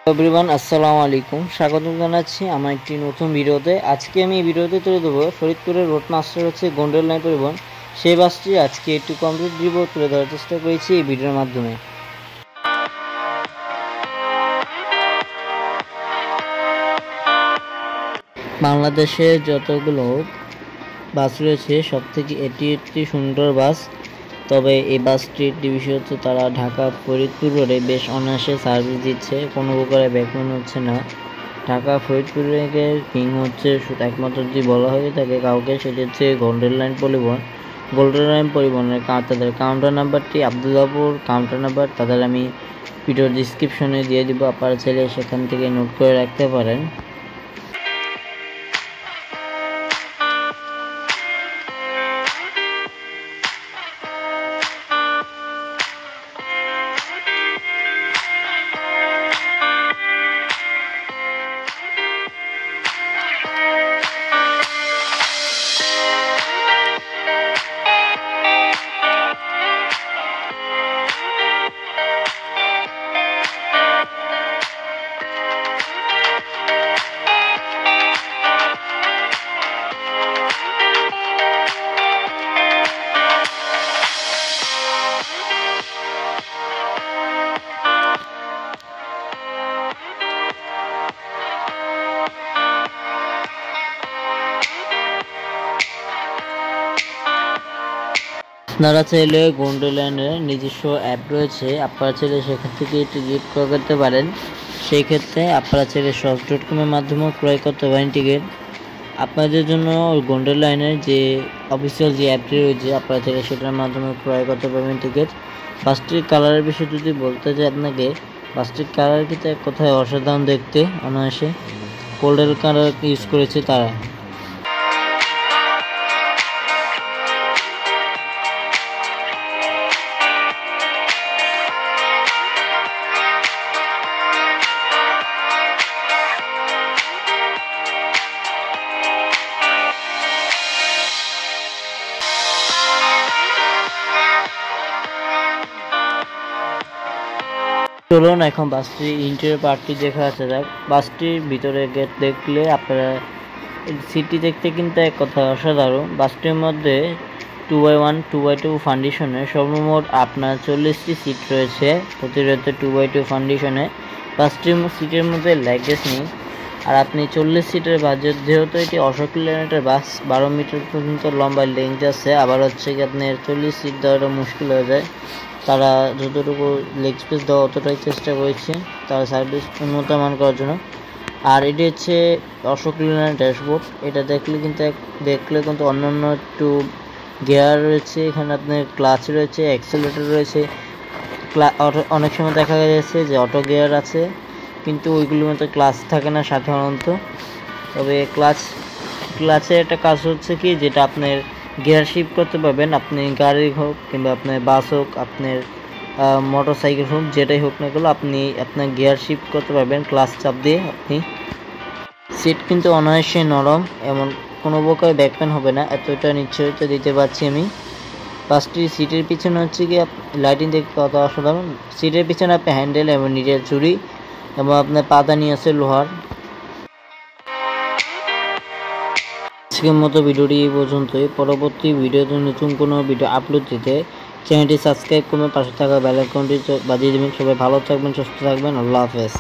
Everyone আসসালামু আলাইকুম, স্বাগত জানাচ্ছি আমার একটি নতুন ভিডিওতে। আজকে আমি এই ভিডিওতে তুলে দেবো ফরিদপুরের রোড মাস্টার হচ্ছে গোল্ডেন লাইন পরিবহন, সেই বাসটি আজকে একটু কমপ্লিট রিভিউ তুলে ধরার চেষ্টা করেছি এই ভিডিওর মাধ্যমে। বাংলাদেশে যতগুলো বাস রয়েছে সব থেকে এটি একটি সুন্দর বাস। তবে এই বাসটির বিষয় হচ্ছে তারা ঢাকা ফরিদপুর রোডে বেশ অনায়াসে সার্ভিস দিচ্ছে, কোনো প্রকারে ব্যাকরণ হচ্ছে না। ঢাকা ফরিদপুর রোডের কিং হচ্ছে একমাত্র যদি বলা হয়ে থাকে কাউকে, সেটি হচ্ছে গোল্ডেন লাইন পরিবহন। গোল্ডেন লাইন পরিবহনের তাদের কাউন্টার নাম্বারটি আবদুল্লাপুর কাউন্টার নাম্বার, তাদের আমি ভিডিও ডিসক্রিপশনে দিয়ে দিব, আপনারা চাইলে সেখান থেকে নোট করে রাখতে পারেন। আপনারা চাইলে গোল্ডেন লাইনের নিজস্ব অ্যাপ রয়েছে, আপনারা চাইলে সেখান থেকে টিকিট ক্রয় করতে পারেন। সেই ক্ষেত্রে আপনারা চাইলে shop.com-এর মাধ্যমেও ক্রয় করতে পারেন টিকিট। আপনাদের জন্য গোল্ডেন লাইনের যে অফিসিয়াল যে অ্যাপটি রয়েছে আপনারা চাইলে সেটার মাধ্যমে ক্রয় করতে পারবেন টিকিট। বাসটির কালারের বিষয়ে যদি বলতে চাই আপনাকে, বাসটির কালার কিন্তু এক কথায় অসাধারণ দেখতে, অনায়াসে গোল্ডেন কালার ইউজ করেছে তারা। চলুন এখন বাসটির ইন্টেরিয়র পার্টটি দেখা যাক। বাসটির ভিতরে গেট দেখলে আপনারা সিটটি দেখতে কিন্তু এক কথা অসাধারণ। বাসটির মধ্যে 2x1 2x2 ফাউন্ডেশনে সর্বমোট আপনার 40টি সিট রয়েছে, প্রতিরোধে 2x2 ফাউন্ডেশনে। বাসটির সিটের মধ্যে লেগেজ নেই। আর আপনি 40 সিটের বাজেট, যেহেতু এটি 18 কিলোমিটার বাস, 12 মিটার পর্যন্ত লম্বা লেন্থ আছে, আবার হচ্ছে কি আপনার 40 সিট দেওয়াটা মুশকিল হয়ে যায়। তারা যতটুকু লেগ স্পেস দেওয়া অতটাই চেষ্টা করেছে তারা সার্ভিস উন্নত মান করার জন্য। আর এটি হচ্ছে 18 কিলোমিটার ড্যাশবোর্ড, এটা দেখলে কিন্তু অন্যান্য একটু গিয়ার রয়েছে, এখানে আপনার ক্লাচ রয়েছে, অ্যাক্সেলেটর রয়েছে। অনেক সময় দেখা যাচ্ছে যে অটো গিয়ার আছে কিন্তু ওইগুলোর মতো ক্লাচ থাকে না সাধারণত। তবে ক্লাচের একটা কাজ হচ্ছে কি, যেটা আপনার গিয়ার শিফট করতে পারবেন, আপনি গাড়ি হোক কিংবা আপনার বাস হোক, আপনার মোটর সাইকেল হোক, যেটাই হোক না কেন আপনি আপনার গিয়ার শিফট করতে পারবেন ক্লাচ চাপ দিয়ে। আপনি সিট কিন্তু অনায়াসে নরম, এমন কোনো প্রকার ব্যাক পেন হবে না, এতটা নিশ্চয়তা দিতে পারছি আমি। বাসটির সিটের পিছনে হচ্ছে কি লাইটিং দেখতে কত অসাধারণ। সিটের পিছনে আপনি হ্যান্ডেল এবং নিজের চুরি এবং আপনার পাদানি আছে লোহার। আজকের মতো ভিডিওটি এই পর্যন্তই। পরবর্তী ভিডিওতে নতুন কোনো ভিডিও আপলোড দিতে চ্যানেলটি সাবস্ক্রাইব করুন, পাশে থাকা বেল আইকনটি বাজিয়ে দেবেন। সবাই ভালো থাকবেন, সুস্থ থাকবেন, আল্লাহ হাফেজ।